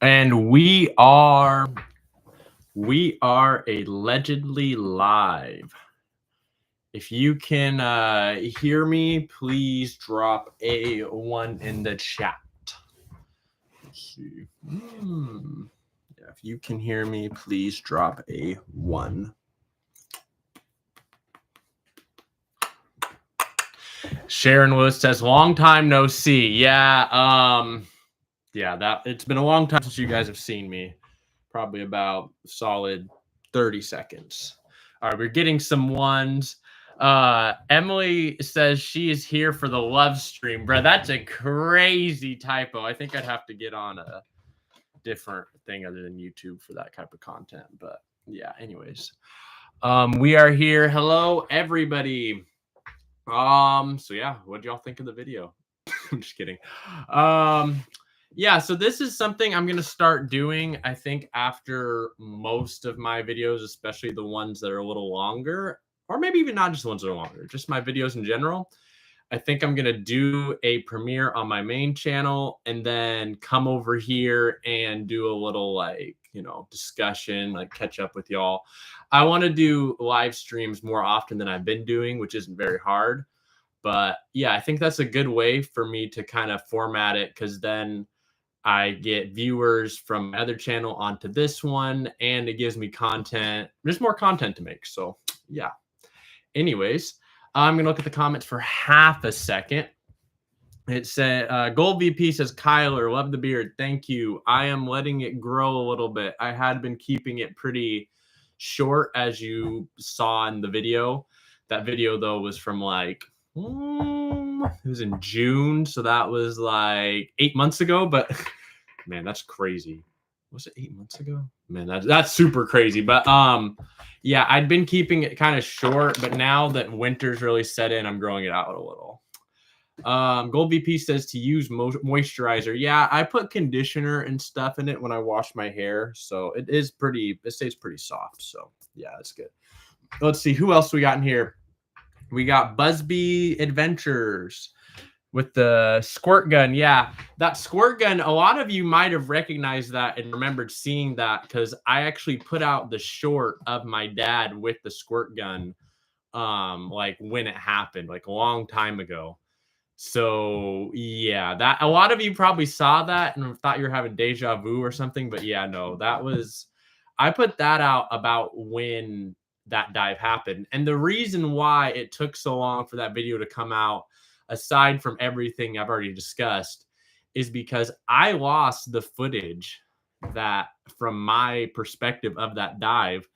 And we are allegedly live. If you can hear me, please drop a 1 in the chat. Let's see. Yeah, if you can hear me, please drop a 1. Sharon Lewis says, long time no see. Yeah, that it's been a long time since you guys have seen me. Probably about solid 30 seconds. All right, we're getting some 1s. Emily says she is here for the love stream. Bro, that's a crazy typo. I think I'd have to get on a different thing other than YouTube for that type of content. But yeah, anyways. We are here. Hello, everybody. So yeah, what do y'all think of the video? I'm just kidding. Yeah, so this is something I'm going to start doing, I think, after most of my videos, especially the ones that are a little longer, or maybe even not just the ones that are longer, just my videos in general. I think I'm going to do a premiere on my main channel and then come over here and do a little, like, discussion, like catch up with y'all. I want to do live streams more often than I've been doing, which isn't very hard. But yeah, I think that's a good way for me to kind of format it, because then I get viewers from my other channel onto this one, and it gives me content, just more content to make. So yeah. Anyways, I'm going to look at the comments for half a second. It said, Gold VP says, Kyler, love the beard. Thank you. I am letting it grow a little bit. I had been keeping it pretty short, as you saw in the video. That video, though, was from like, it was in June. So that was like 8 months ago. But man, that's crazy. Was it 8 months ago? Man, that's super crazy. But yeah, I'd been keeping it kind of short, but now that winter's really set in, I'm growing it out a little. Gold VP says to use moisturizer. Yeah, I put conditioner and stuff in it when I wash my hair, so it stays pretty soft. So yeah, that's good. Let's see who else we got in here. We got Busby Adventures with the squirt gun. Yeah, that squirt gun, a lot of you might have recognized that and remembered seeing that, because I actually put out the short of my dad with the squirt gun, like when it happened, like a long time ago. So yeah, that a lot of you probably saw that and thought you were having deja vu or something. But yeah, no, I put that out about when that dive happened. And the reason why it took so long for that video to come out, aside from everything I've already discussed, is because I lost the footage that from my perspective of that dive.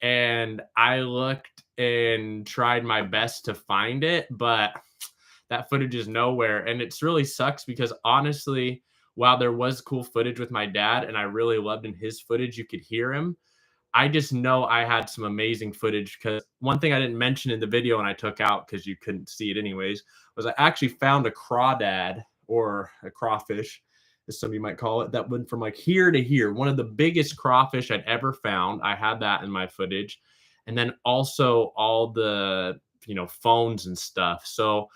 And I looked and tried my best to find it, but that footage is nowhere. And it's really sucks, because honestly, while there was cool footage with my dad and I really loved in his footage, you could hear him, I just know I had some amazing footage. Because one thing I didn't mention in the video and I took out because you couldn't see it anyways, was I actually found a crawdad, or a crawfish, as some of you might call it, that went from like here to here. One of the biggest crawfish I'd ever found. I had that in my footage. And then also all the, phones and stuff. So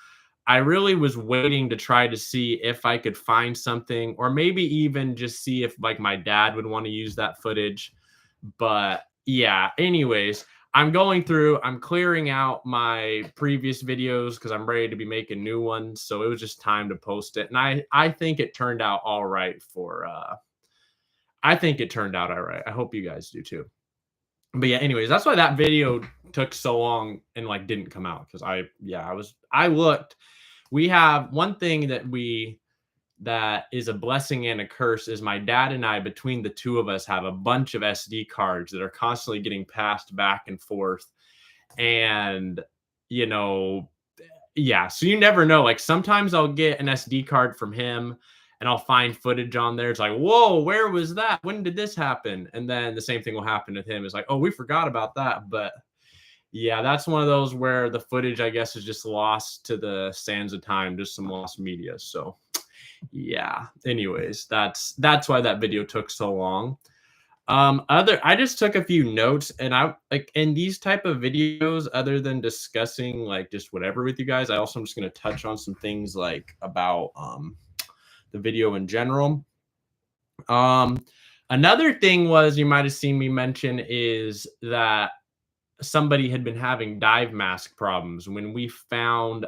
I really was waiting to try to see if I could find something, or maybe even just see if like my dad would want to use that footage. But yeah, anyways, I'm clearing out my previous videos because I'm ready to be making new ones. So it was just time to post it. And I think it turned out all right I think it turned out all right. I hope you guys do too. But yeah, anyways, that's why that video took so long and like didn't come out. Because I looked. We have one thing that is a blessing and a curse, is my dad and I, between the two of us, have a bunch of SD cards that are constantly getting passed back and forth. And, yeah, so you never know. Like sometimes I'll get an SD card from him and I'll find footage on there. It's like, whoa, where was that? When did this happen? And then the same thing will happen with him. It's like, oh, we forgot about that. But yeah, that's one of those where the footage, I guess, is just lost to the sands of time, just some lost media. So yeah, anyways, that's why that video took so long. I just took a few notes, and I like in these type of videos, other than discussing like just whatever with you guys, I also am just going to touch on some things like about the video in general. Another thing was you might have seen me mention is that somebody had been having dive mask problems when we found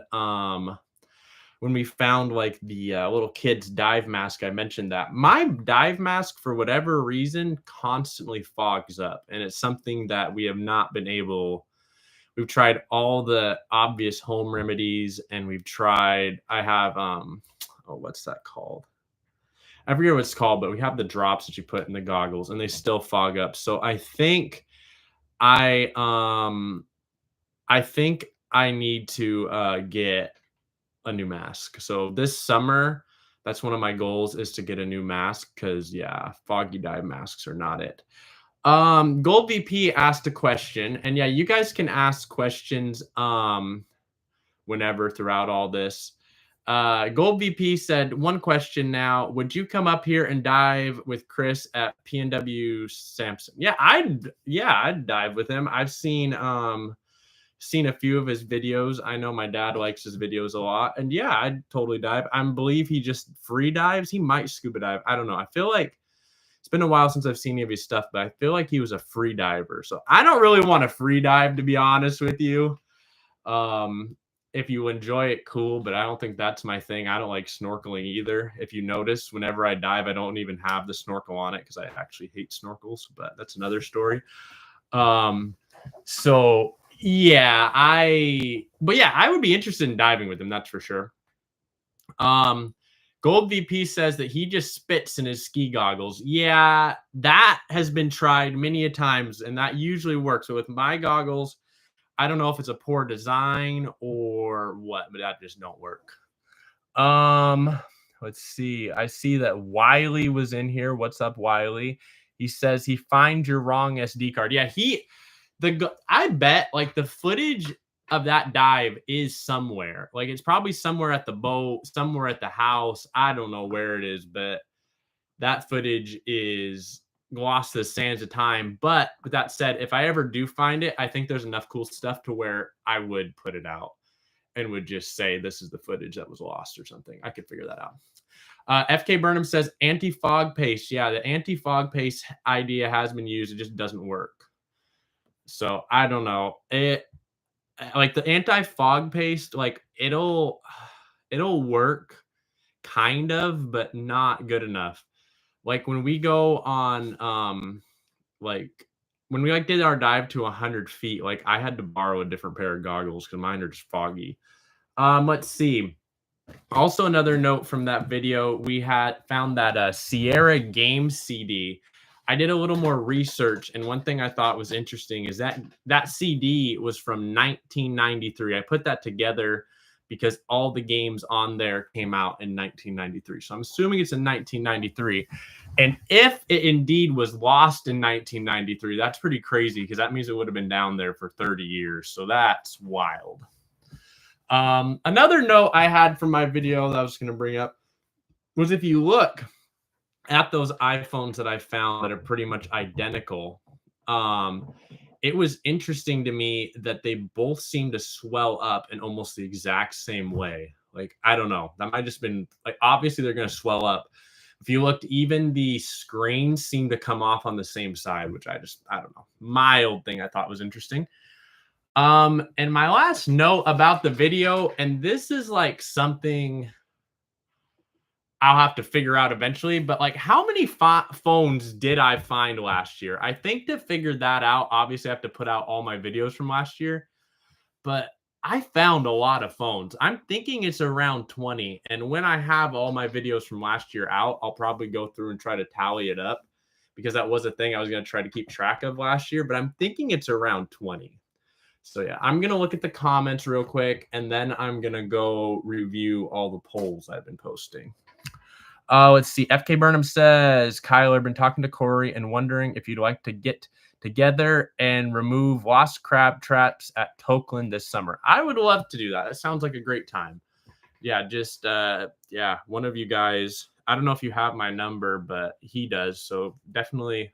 like the little kid's dive mask. I mentioned that my dive mask for whatever reason constantly fogs up, and it's something that we have not been able. We've tried all the obvious home remedies, and I have oh, what's that called? I forget what it's called, but we have the drops that you put in the goggles, and they still fog up. So I um I think I need to get a new mask. So this summer, that's one of my goals, is to get a new mask, because yeah, foggy dive masks are not it. Gold VP asked a question, and yeah, you guys can ask questions whenever throughout all this. Gold VP said, one question now: would you come up here and dive with Chris at PNW Sampson? I'd dive with him. I've seen a few of his videos. I know my dad likes his videos a lot, and yeah, I'd totally dive. I believe he just free dives. He might scuba dive. I don't know. I feel like it's been a while since I've seen any of his stuff, but I feel like he was a free diver. So I don't really want to free dive, to be honest with you. If you enjoy it, cool, but I don't think that's my thing. I don't like snorkeling either. If you notice, whenever I dive, I don't even have the snorkel on it because I actually hate snorkels, but that's another story. So yeah, I would be interested in diving with him, that's for sure. Gold VP says that he just spits in his ski goggles. Yeah, that has been tried many a times, and that usually works. So with my goggles, I don't know if it's a poor design or what, but that just don't work. Let's see. I see that Wiley was in here. What's up, Wiley? He says he finds your wrong SD card. Yeah, I bet like the footage of that dive is somewhere. Like it's probably somewhere at the boat, somewhere at the house. I don't know where it is, but that footage is lost to the sands of time. But with that said, if I ever do find it, I think there's enough cool stuff to where I would put it out and would just say this is the footage that was lost or something. I could figure that out. FK Burnham says anti-fog paste. Yeah, the anti-fog paste idea has been used. It just doesn't work. So I don't know. It like the anti-fog paste, like it'll work kind of, but not good enough. Like when we go on like when we did our dive to 100 feet, like I had to borrow a different pair of goggles because mine are just foggy. Let's see. Also, another note from that video, we had found that Sierra game CD. I did a little more research, and one thing I thought was interesting is that CD was from 1993. I put that together because all the games on there came out in 1993. So I'm assuming it's in 1993. And if it indeed was lost in 1993, that's pretty crazy because that means it would have been down there for 30 years. So that's wild. Another note I had from my video that I was going to bring up was if you look at those iPhones that I found that are pretty much identical, it was interesting to me that they both seem to swell up in almost the exact same way. Like, I don't know. That might just been like, obviously they're going to swell up. If you looked, even the screens seem to come off on the same side, which I don't know. Mild thing I thought was interesting. And my last note about the video, and this is like something I'll have to figure out eventually, but like how many phones did I find last year? I think to figure that out, obviously I have to put out all my videos from last year, but I found a lot of phones. I'm thinking it's around 20. And when I have all my videos from last year out, I'll probably go through and try to tally it up because that was a thing I was going to try to keep track of last year, but I'm thinking it's around 20. So yeah, I'm going to look at the comments real quick, and then I'm going to go review all the polls I've been posting. Let's see. FK Burnham says, Kyler, been talking to Corey and wondering if you'd like to get together and remove lost crab traps at Tokeland this summer. I would love to do that. That sounds like a great time. Yeah, just, one of you guys, I don't know if you have my number, but he does. So definitely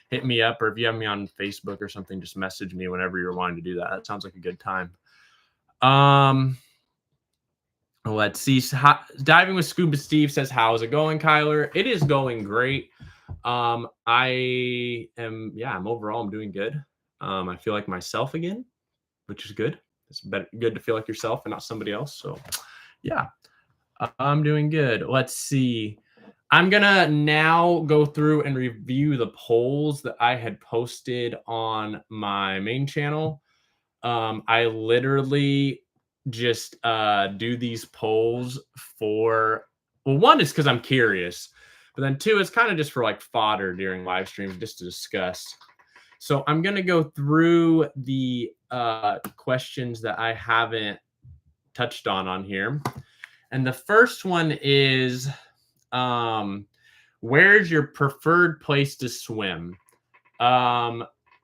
hit me up, or if you have me on Facebook or something, just message me whenever you're wanting to do that. That sounds like a good time. Let's see. Diving with Scuba Steve says, "How's it going, Kyler?" It is going great. I'm overall I'm doing good. I feel like myself again, which is good. It's good to feel like yourself and not somebody else. So, yeah, I'm doing good. Let's see. I'm gonna now go through and review the polls that I had posted on my main channel. I literally just do these polls for, well, one is because I'm curious, but then two, it's kind of just for like fodder during live streams just to discuss. So I'm gonna go through the questions that I haven't touched on here, and the first one is, where's your preferred place to swim?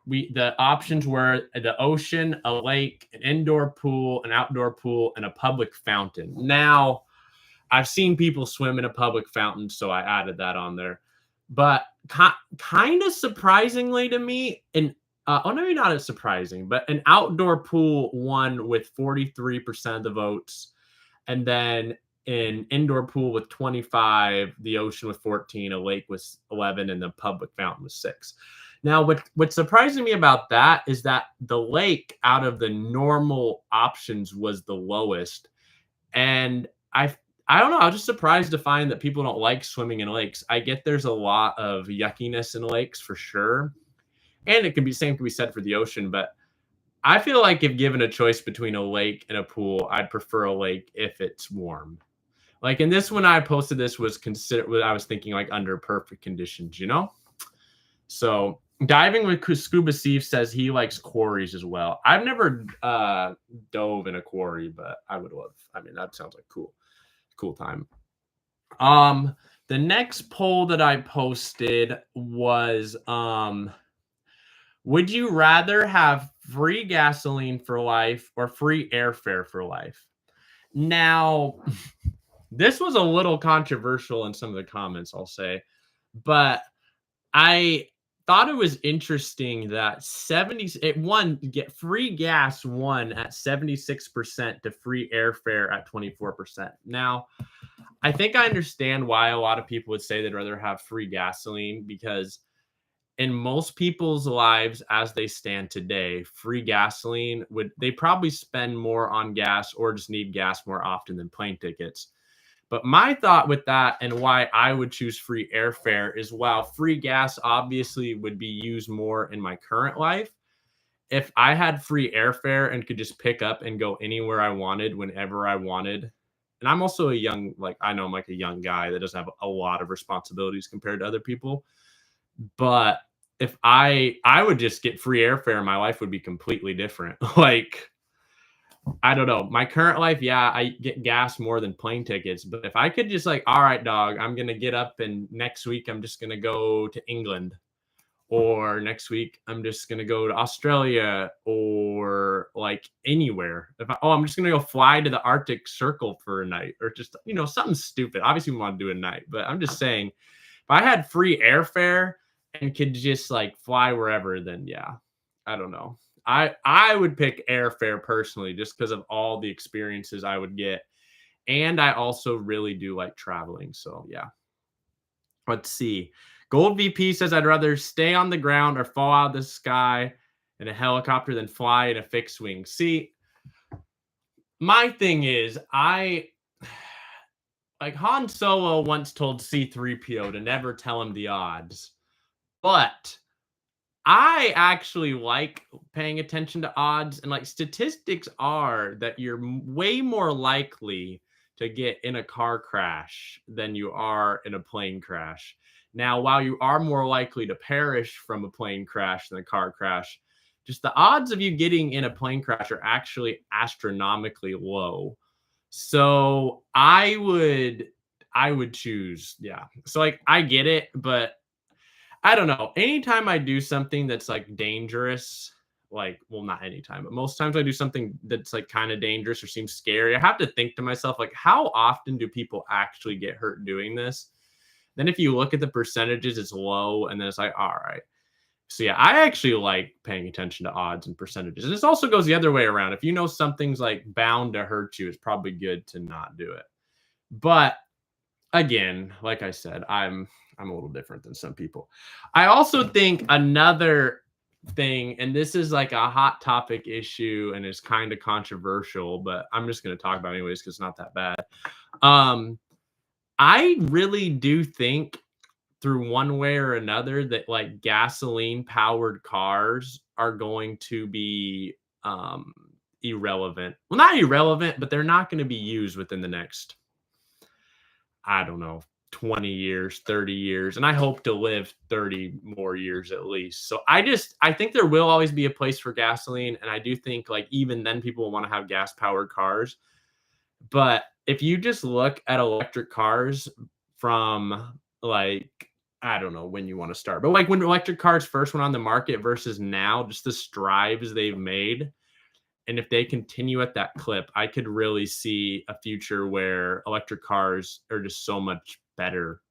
The options were the ocean, a lake, an indoor pool, an outdoor pool, and a public fountain. Now, I've seen people swim in a public fountain, so I added that on there. But kind of surprisingly to me, maybe not as surprising, but an outdoor pool won with 43% of the votes, and then an indoor pool with 25, the ocean with 14, a lake with 11, and the public fountain with 6. Now, what's surprising me about that is that the lake out of the normal options was the lowest. And I don't know, I was just surprised to find that people don't like swimming in lakes. I get there's a lot of yuckiness in lakes for sure. And it can be said for the ocean, but I feel like if given a choice between a lake and a pool, I'd prefer a lake if it's warm. Like in this one, I posted this was considered, I was thinking like under perfect conditions, you know? So diving with Scuba Steve says he likes quarries as well. I've never dove in a quarry, but I would love. I mean, that sounds like cool time. The next poll that I posted was, would you rather have free gasoline for life or free airfare for life? Now, this was a little controversial in some of the comments, I'll say, but I thought it was interesting that get free gas won at 76% to free airfare at 24%. Now, I think I understand why a lot of people would say they'd rather have free gasoline, because in most people's lives as they stand today, free gasoline they probably spend more on gas or just need gas more often than plane tickets. But my thought with that and why I would choose free airfare is, while free gas obviously would be used more in my current life, if I had free airfare and could just pick up and go anywhere I wanted whenever I wanted, and I'm also I know I'm like a young guy that doesn't have a lot of responsibilities compared to other people, but if I would just get free airfare, my life would be completely different. Like, I don't know. My current life, yeah, I get gas more than plane tickets. But if I could just like, all right, dog, I'm going to get up and next week I'm just going to go to England. Or next week I'm just going to go to Australia or like anywhere. I'm just going to go fly to the Arctic Circle for a night, or just, something stupid. Obviously we want to do a night, but I'm just saying, if I had free airfare and could just like fly wherever, then yeah, I don't know. I would pick airfare personally, just because of all the experiences I would get. And I also really do like traveling. So yeah. Let's see. Gold VP says, I'd rather stay on the ground or fall out of the sky in a helicopter than fly in a fixed wing. See, my thing is, like Han Solo once told C-3PO to never tell him the odds. But I actually like paying attention to odds, and like statistics are that you're way more likely to get in a car crash than you are in a plane crash. Now, while you are more likely to perish from a plane crash than a car crash, just the odds of you getting in a plane crash are actually astronomically low. So I would choose, yeah. So like I get it, but I don't know. Anytime I do something that's like dangerous, not anytime, but most times I do something that's like kind of dangerous or seems scary, I have to think to myself, like, how often do people actually get hurt doing this? Then if you look at the percentages, it's low. And then it's like, all right. So yeah, I actually like paying attention to odds and percentages. And this also goes the other way around. If you know something's like bound to hurt you, it's probably good to not do it. But again, like I said, I'm a little different than some people. I also think another thing, and this is like a hot topic issue and is kind of controversial, but I'm just going to talk about it anyways because it's not that bad. I really do think through one way or another that like gasoline powered cars are going to be irrelevant. Well, not irrelevant, but they're not going to be used within the next, I don't know, 20 years, 30 years. And I hope to live 30 more years at least. So I think there will always be a place for gasoline. And I do think like even then people will want to have gas powered cars. But if you just look at electric cars from like, I don't know when you want to start, but like when electric cars first went on the market versus now, just the strides they've made. And if they continue at that clip, I could really see a future where electric cars are just so much better.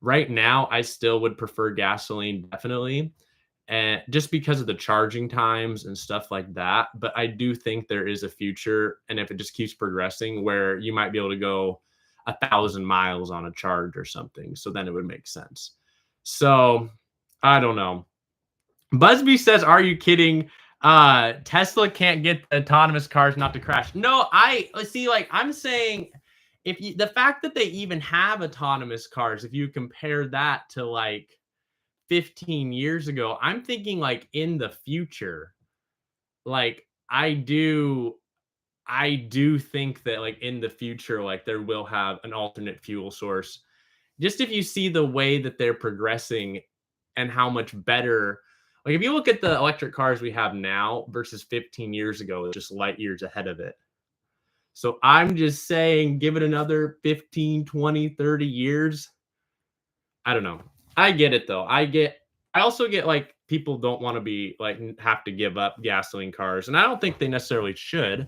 Right now, I still would prefer gasoline, definitely. And just because of the charging times and stuff like that. But I do think there is a future. And if it just keeps progressing, where you might be able to go 1,000 miles on a charge or something. So then it would make sense. So I don't know. Busby says, "Are you kidding? Tesla can't get autonomous cars not to crash." No, I see. Like I'm saying, if you, the fact that they even have autonomous cars, if you compare that to like 15 years ago, I'm thinking like in the future. Like I do think that like in the future, like there will have an alternate fuel source. Just if you see the way that they're progressing and how much better, like if you look at the electric cars we have now versus 15 years ago, it's just light years ahead of it. So I'm just saying, give it another 15, 20, 30 years. I don't know. I get it though. I also get like people don't want to be like have to give up gasoline cars. And I don't think they necessarily should.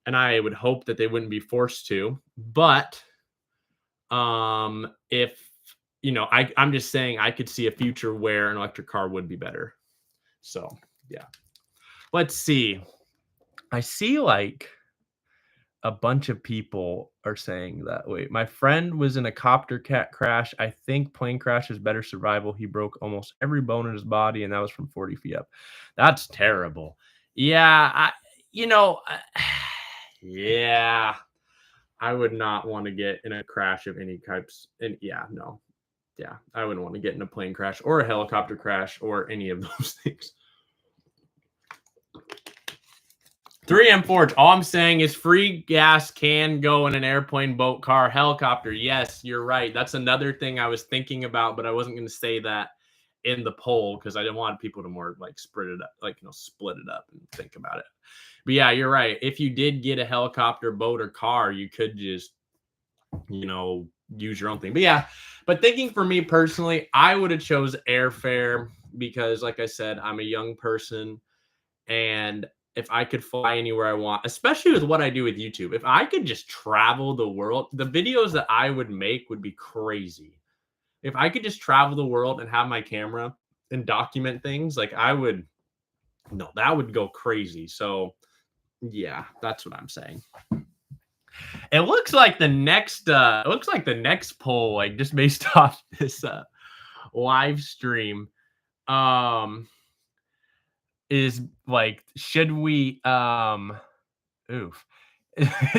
And I would hope that they wouldn't be forced to. But if I'm just saying I could see a future where an electric car would be better. So yeah. Let's see. I see like a bunch of people are saying that. Wait, my friend was in a copter cat crash. I think plane crash is better survival. He broke almost every bone in his body, and that was from 40 feet up. That's terrible. Yeah, yeah, I would not want to get in a crash of any types. And yeah, no, yeah, I wouldn't want to get in a plane crash or a helicopter crash or any of those things. 3M Forge. All I'm saying is free gas can go in an airplane, boat, car, helicopter. Yes, you're right. That's another thing I was thinking about, but I wasn't going to say that in the poll because I didn't want people to more like split it up, like split it up and think about it. But yeah, you're right. If you did get a helicopter, boat, or car, you could just use your own thing. But yeah, but thinking for me personally, I would have chose airfare because, like I said, I'm a young person and if I could fly anywhere I want, especially with what I do with YouTube, if I could just travel the world, the videos that I would make would be crazy. If I could just travel the world and have my camera and document things, like that would go crazy. So yeah, that's what I'm saying. It looks like the next poll, like just based off this live stream, is like, should we it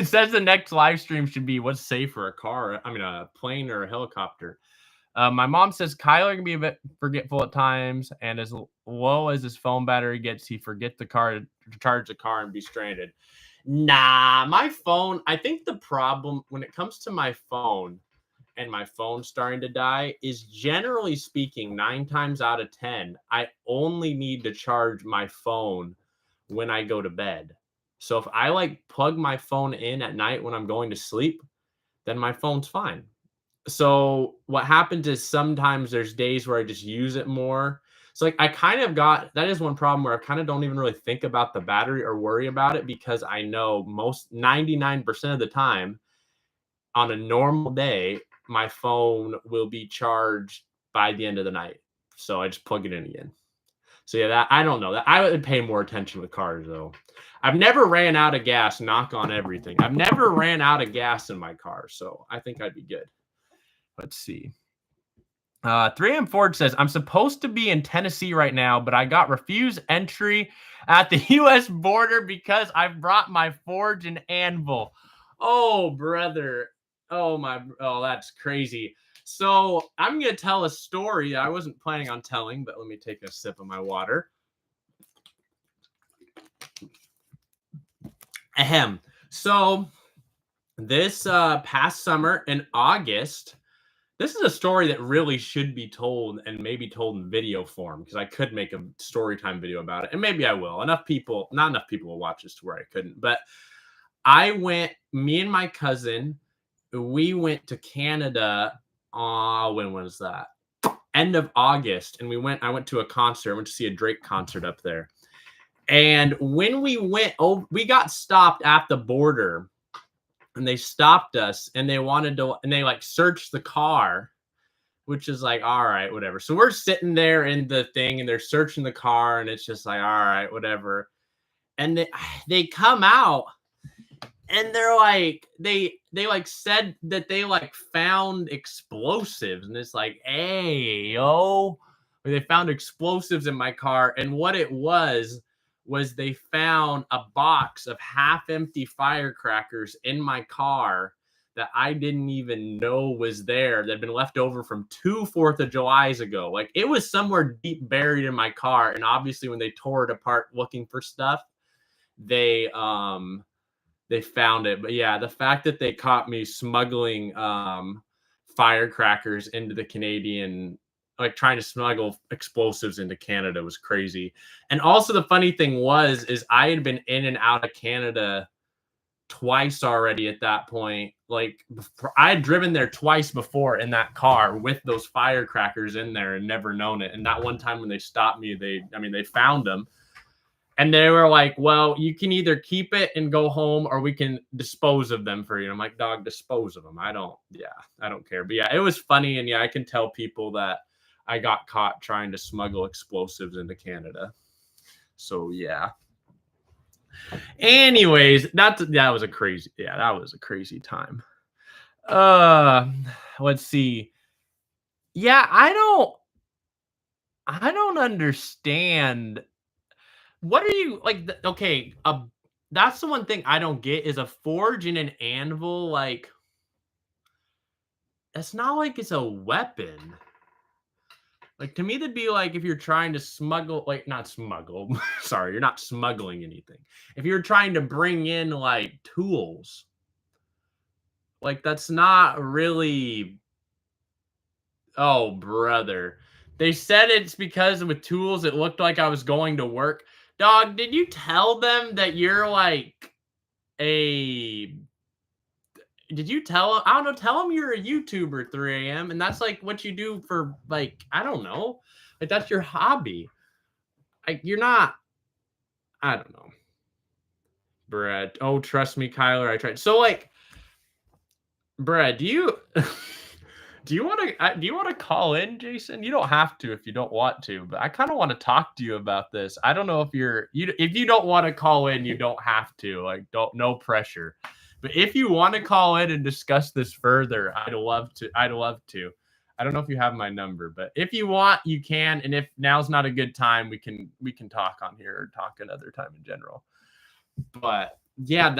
says the next live stream should be what's safer, a plane or a helicopter. My mom says Kyler can be a bit forgetful at times, and as low as his phone battery gets, he forgets the car to charge the car and be stranded. Nah, my phone, I think the problem when it comes to my phone and my phone starting to die is, generally speaking, 9 times out of 10, I only need to charge my phone when I go to bed. So if I like plug my phone in at night when I'm going to sleep, then my phone's fine. So what happens is sometimes there's days where I just use it more. So like I kind of got, that is one problem where I kind of don't even really think about the battery or worry about it because I know 99% of the time on a normal day, my phone will be charged by the end of the night. So I just plug it in again. So yeah, that I don't know. That I would pay more attention with cars though. I've never ran out of gas, knock on everything. I've never ran out of gas in my car, so I think I'd be good. Let's see. 3M Ford says, I'm supposed to be in Tennessee right now, but I got refused entry at the U.S. border because I brought my forge and anvil. Oh, brother. Oh, that's crazy. So I'm going to tell a story I wasn't planning on telling, but let me take a sip of my water. Ahem. So this past summer in August, this is a story that really should be told and maybe told in video form because I could make a story time video about it. And maybe I will. Not enough people will watch this to where I couldn't. But me and my cousin, we went to Canada. When was that? End of August. And I went to a concert. I went to see a Drake concert up there. And when we went, we got stopped at the border. And they stopped us and they like searched the car, which is like, all right, whatever. So we're sitting there in the thing and they're searching the car and it's just like, all right, whatever. And they come out and they're like, they like said that they like found explosives. And it's like, hey, yo, they found explosives in my car. And what it was they found a box of half empty firecrackers in my car that I didn't even know was there, that had been left over from 2 4th of Julys ago. Like it was somewhere deep buried in my car. And obviously when they tore it apart looking for stuff, they found it. But yeah, the fact that they caught me smuggling firecrackers into the Canadian, like trying to smuggle explosives into Canada was crazy. And also the funny thing is I had been in and out of Canada twice already at that point. Like I had driven there twice before in that car with those firecrackers in there and never known it. And that one time when they stopped me, they found them. And they were like, well, you can either keep it and go home or we can dispose of them for you. I'm like, dog, dispose of them. I don't care. But yeah, it was funny. And yeah, I can tell people that I got caught trying to smuggle explosives into Canada. So yeah. Anyways, that was a crazy time. Let's see. Yeah, I don't understand. What are you like? Okay, that's the one thing I don't get is a forge and an anvil. Like, it's not like it's a weapon. Like to me, that'd be like if you're trying to smuggle, like not smuggle. Sorry, you're not smuggling anything. If you're trying to bring in like tools, like that's not really. Oh, brother. They said it's because with tools, it looked like I was going to work. Dog, did you tell them that you're like did you tell them? I don't know. Tell them you're a YouTuber 3 a.m. and that's like what you do for like, I don't know. Like that's your hobby. Like you're not, I don't know. Brad. Oh, trust me, Kyler. I tried. So like, Brad, do you want to call in, Jason? You don't have to if you don't want to, but I kind of want to talk to you about this. I don't know if if you don't want to call in, you don't have to. Like, no pressure. But if you want to call in and discuss this further, I'd love to. I don't know if you have my number, but if you want, you can. And if now's not a good time, we can talk on here or talk another time in general. But yeah,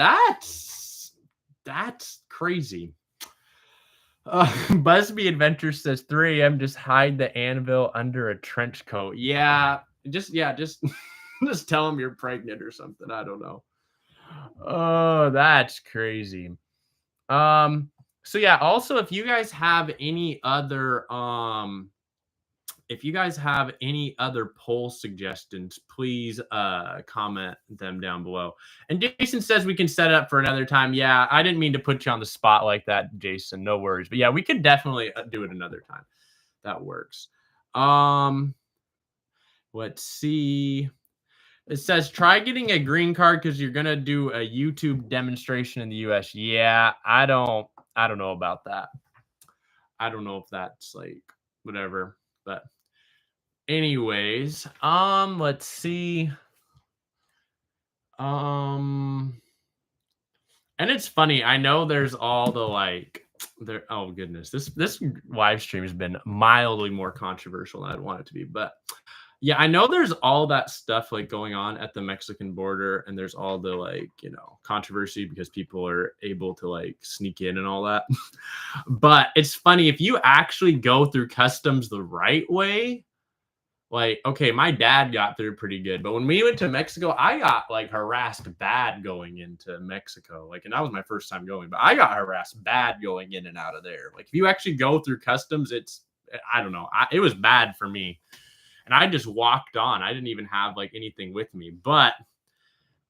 that's crazy. Busby Adventure says 3 a.m. just hide the anvil under a trench coat. Just just tell them you're pregnant or something. I don't know. Oh, that's crazy. So yeah, also if you guys have any other poll suggestions, please comment them down below. And Jason says we can set it up for another time. Yeah, I didn't mean to put you on the spot like that, Jason. No worries. But yeah, we could definitely do it another time. That works. Let's see. It says try getting a green card because you're gonna do a YouTube demonstration in the US. Yeah, I don't know about that. I don't know if that's like whatever, but Anyways, let's see. Um, and it's funny. I know there's all the like there. Oh goodness, this live stream has been mildly more controversial than I'd want it to be, but yeah, I know there's all that stuff like going on at the Mexican border, and there's all the like, controversy because people are able to like sneak in and all that. But it's funny if you actually go through customs the right way. Like, okay, my dad got through pretty good, but when we went to Mexico, I got like harassed bad going into Mexico. Like, and that was my first time going, but I got harassed bad going in and out of there. Like, if you actually go through customs, I don't know, it was bad for me. And I just walked on. I didn't even have like anything with me. But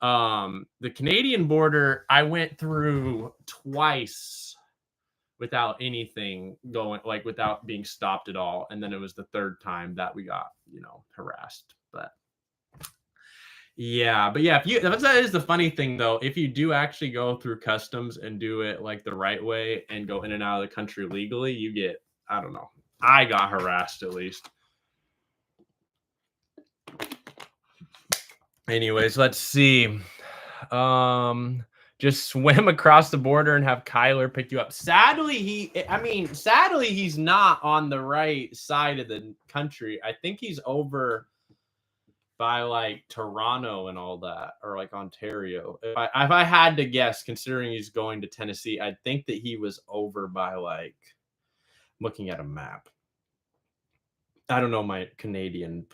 the Canadian border, I went through twice without anything going, like without being stopped at all. And then it was the third time that we got, harassed. But yeah, that is the funny thing though. If you do actually go through customs and do it like the right way and go in and out of the country legally, you get, I don't know. I got harassed at least. Anyways, let's see. Just swim across the border and have Kyler pick you up. Sadly, he's not on the right side of the country. I think he's over by like Toronto and all that, or like Ontario. If I had to guess, considering he's going to Tennessee, I'd think that he was over by like, looking at a map. I don't know my Canadian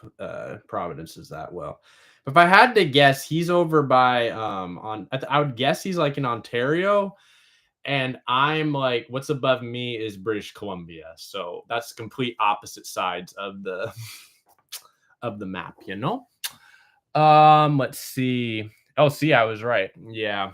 provinces that well. But if I had to guess, he's over by I would guess he's like in Ontario, and I'm like, what's above me is British Columbia. So that's complete opposite sides of the of the map, Let's see. Oh, see, I was right. Yeah.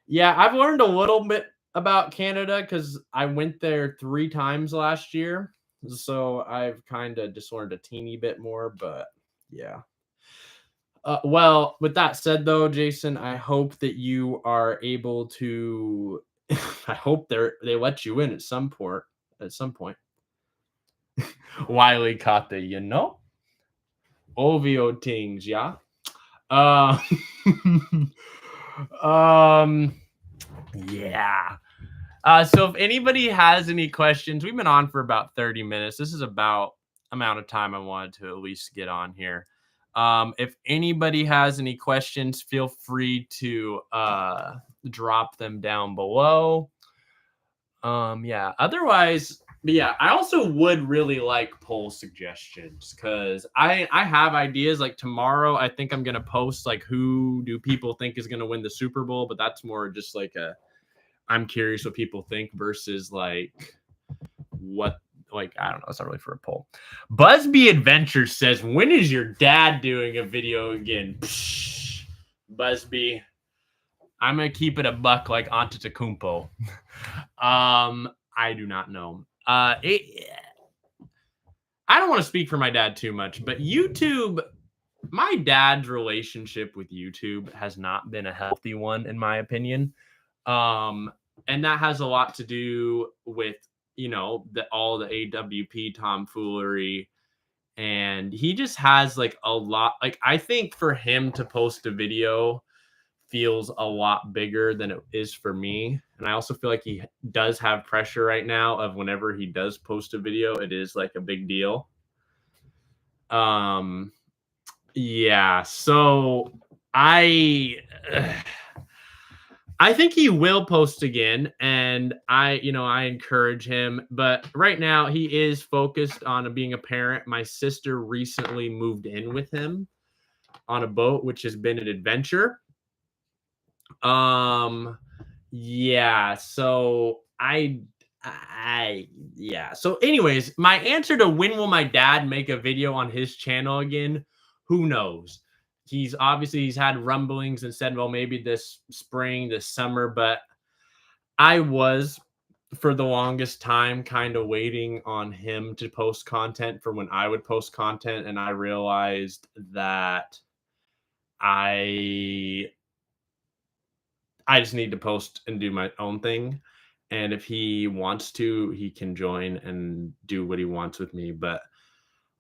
Yeah, I've learned a little bit about Canada because I went there 3 times last year. So I've kind of just learned a teeny bit more, but yeah. Well, with that said, though, Jason, I hope that you are able to. I hope they let you in at some point. At some point, Wiley caught the Ovio things, yeah. Uh, yeah. So if anybody has any questions, we've been on for about 30 minutes. This is about amount of time I wanted to at least get on here. If anybody has any questions, feel free to drop them down below. Yeah. Otherwise, yeah, I also would really like poll suggestions because I have ideas. Like tomorrow, I think I'm gonna post like who do people think is gonna win the Super Bowl, but that's more just like I'm curious what people think versus like what, like, I don't know. It's not really for a poll. Busby Adventures says, when is your dad doing a video again? Psh, Busby, I'm going to keep it a buck like Antetokounmpo. I do not know. I don't want to speak for my dad too much, but YouTube, my dad's relationship with YouTube has not been a healthy one, in my opinion. And that has a lot to do with, all the AWP tomfoolery. And he just has like a lot, like, I think for him to post a video feels a lot bigger than it is for me. And I also feel like he does have pressure right now of whenever he does post a video, it is like a big deal. Yeah. So I think he will post again, and I encourage him. But right now, he is focused on being a parent. My sister recently moved in with him on a boat, which has been an adventure. Yeah. So yeah. So, anyways, my answer to when will my dad make a video on his channel again? Who knows? He's had rumblings and said, well, maybe this spring, this summer, but I was for the longest time kind of waiting on him to post content for when I would post content. And I realized that I just need to post and do my own thing. And if he wants to, he can join and do what he wants with me. But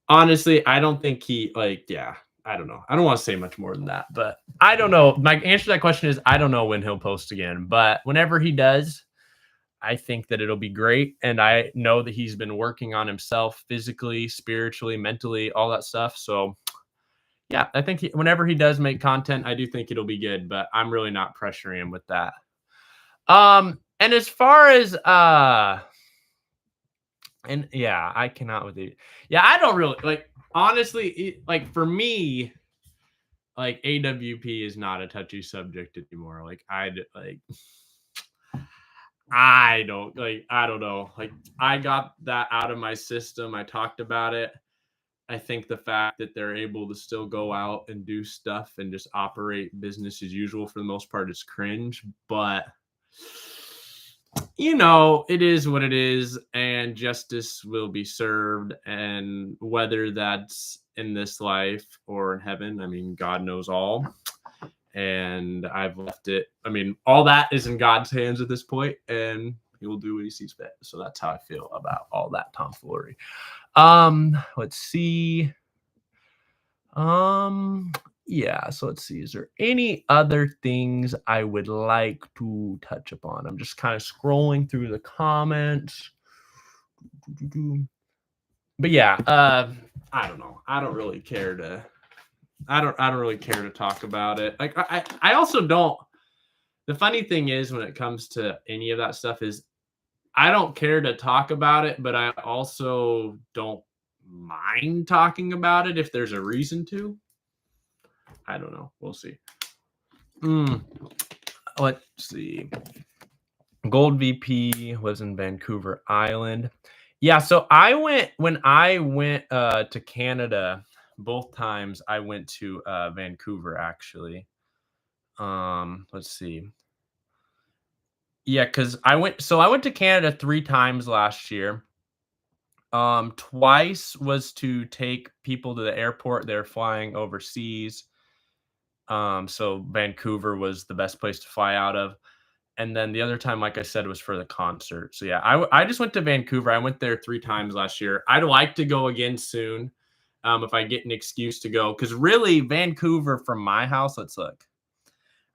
Honestly, I don't think he yeah, I don't know. I don't want to say much more than that, but I don't know. My answer to that question is I don't know when he'll post again, but whenever he does, I think that it'll be great. And I know that he's been working on himself physically, spiritually, mentally, all that stuff. So yeah, I think whenever he does make content, I do think it'll be good, but I'm really not pressuring him with that. And as far as and yeah, I cannot with it. Yeah, I don't really like honestly, like for me, like AWP is not a touchy subject anymore. Like I don't know. Like I got that out of my system. I talked about it. I think the fact that they're able to still go out and do stuff and just operate business as usual for the most part is cringe, but it is what it is, and justice will be served. And whether that's in this life or in heaven, I mean, God knows all. And I've left it. I mean, all that is in God's hands at this point, and he will do what he sees fit. So that's how I feel about all that tomfoolery. Let's see. Yeah, so let's see. Is there any other things I would like to touch upon? I'm just kind of scrolling through the comments. But yeah, I don't know. I don't really care to talk about it. Like I also don't. The funny thing is when it comes to any of that stuff is I don't care to talk about it, but I also don't mind talking about it if there's a reason to. I don't know. We'll see. Let's see. Gold VP lives in Vancouver Island. Yeah, so when I went to Canada, both times I went to Vancouver actually. Let's see. Yeah, because I went to Canada 3 times last year. Twice was to take people to the airport. They're flying overseas. So Vancouver was the best place to fly out of. And then the other time, like I said, was for the concert. So yeah, I just went to Vancouver. I went there 3 times last year. I'd like to go again soon, if I get an excuse to go. Because really, Vancouver from my house, let's look.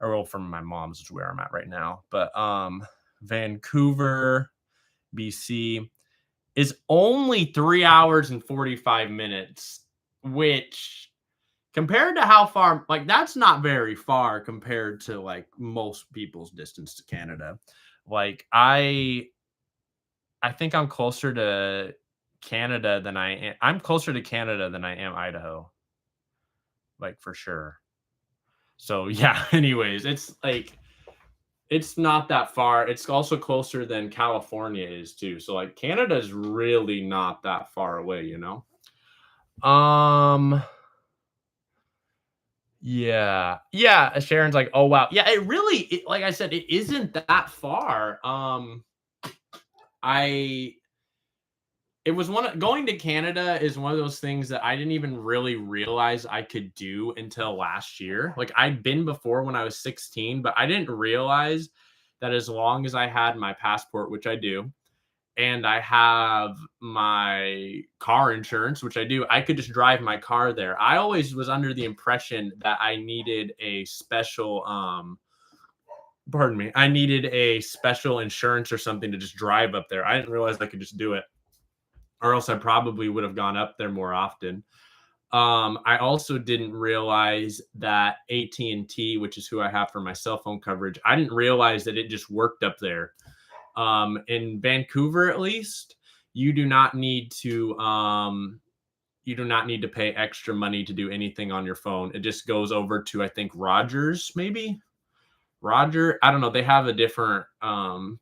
Or well, from my mom's is where I'm at right now. But Vancouver, BC is only 3 hours and 45 minutes, which compared to how far, like that's not very far compared to like most people's distance to Canada. Like I think I'm closer to Canada than I'm closer to Canada than I am Idaho. Like for sure. So yeah, anyways, it's like it's not that far. It's also closer than California is too. So like Canada is really not that far away, you know? Yeah. Yeah, Sharon's like, "Oh, wow." Yeah, like I said, it isn't that far. I it was going to Canada is one of those things that I didn't even really realize I could do until last year. Like I'd been before when I was 16, but I didn't realize that as long as I had my passport, which I do, and I have my car insurance, which I do, I could just drive my car there. I always was under the impression that I needed a special I needed a special insurance or something to just drive up there. I didn't realize I could just do it. Or else I probably would have gone up there more often. I also didn't realize that AT&T, which is who I have for my cell phone coverage, I didn't realize that it just worked up there. In Vancouver, at least, you do not need to pay extra money to do anything on your phone. It just goes over to I think Rogers, maybe. Roger, I don't know. They have a different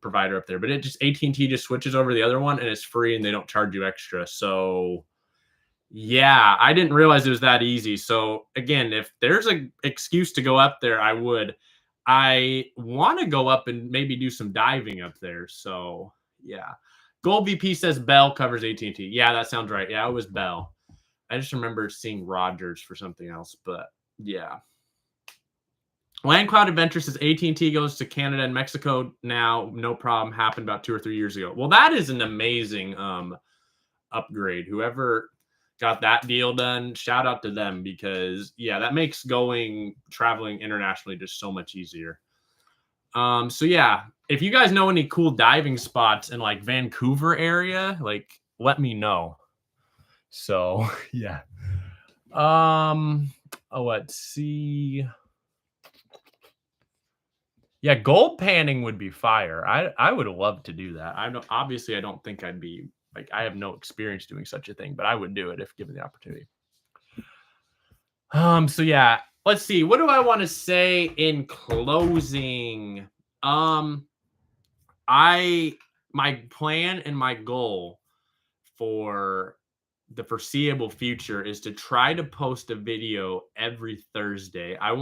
provider up there, but AT&T just switches over to the other one and it's free and they don't charge you extra. So yeah, I didn't realize it was that easy. So again, if there's an excuse to go up there, I would. I want to go up and maybe do some diving up there. So yeah. Gold VP says Bell covers AT&T. Yeah, that sounds right. Yeah, it was Bell. I just remember seeing Rogers for something else, but yeah. Land Cloud Adventure says AT&T goes to Canada and Mexico now. No problem. Happened about 2 or 3 years ago. Well, that is an amazing upgrade. Whoever got that deal done. Shout out to them because yeah, that makes traveling internationally just so much easier. So yeah, if you guys know any cool diving spots in like Vancouver area, like let me know. So yeah. Let's see. Yeah, gold panning would be fire. I would love to do that. I know obviously I don't think I'd be like I have no experience doing such a thing, but I would do it if given the opportunity. So yeah, let's see. What do I want to say in closing? Um, I my plan and my goal for the foreseeable future is to try to post a video every Thursday. I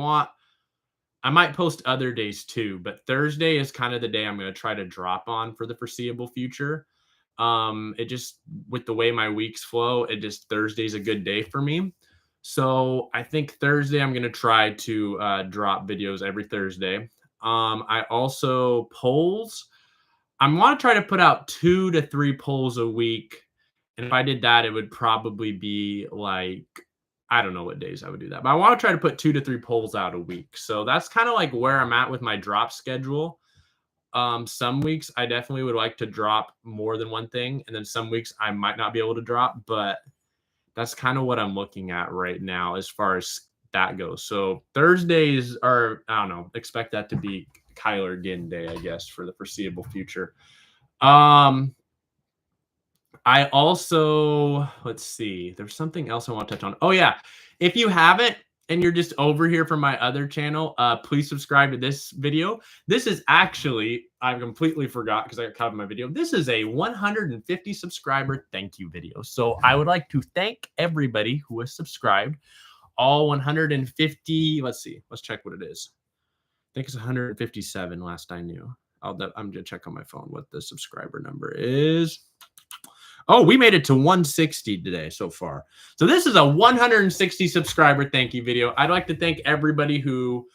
might post other days too, but Thursday is kind of the day I'm going to try to drop on for the foreseeable future. It just with the way my weeks flow, it just Thursday's a good day for me. So I think Thursday I'm going to try to drop videos every Thursday. I also polls. I want to try to put out 2 to 3 polls a week. And if I did that, it would probably be like, I don't know what days I would do that, but I want to try to put 2 to 3 polls out a week. So that's kind of like where I'm at with my drop schedule. Some weeks I definitely would like to drop more than one thing, and then some weeks I might not be able to drop, but that's kind of what I'm looking at right now as far as that goes. So Thursdays are, I don't know, expect that to be Kyler Ginn day, I guess, for the foreseeable future. I also, let's see, there's something else I want to touch on. Oh yeah, if you haven't and you're just over here from my other channel, please subscribe to this video. This is actually, I completely forgot because I got caught up in my video. This is a 150 subscriber thank you video. So I would like to thank everybody who has subscribed. All 150, let's see, let's check what it is. I think it's 157 last I knew. I'm going to check on my phone what the subscriber number is. Oh, we made it to 160 today so far. So this is a 160 subscriber thank you video. I'd like to thank everybody who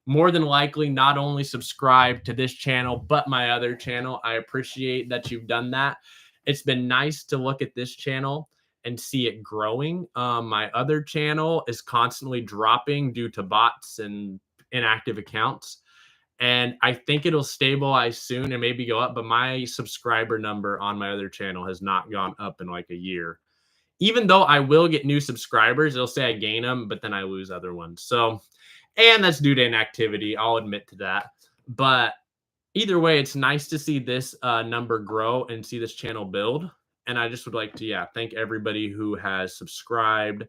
more than likely not only subscribed to this channel, but my other channel. I appreciate that you've done that. It's been nice to look at this channel and see it growing. My other channel is constantly dropping due to bots and inactive accounts. And I think it'll stabilize soon and maybe go up, but my subscriber number on my other channel has not gone up in like a year. Even though I will get new subscribers, it'll say I gain them, but then I lose other ones. So, and that's due to inactivity. I'll admit to that. But either way, it's nice to see this number grow and see this channel build. And I just would like to, yeah, thank everybody who has subscribed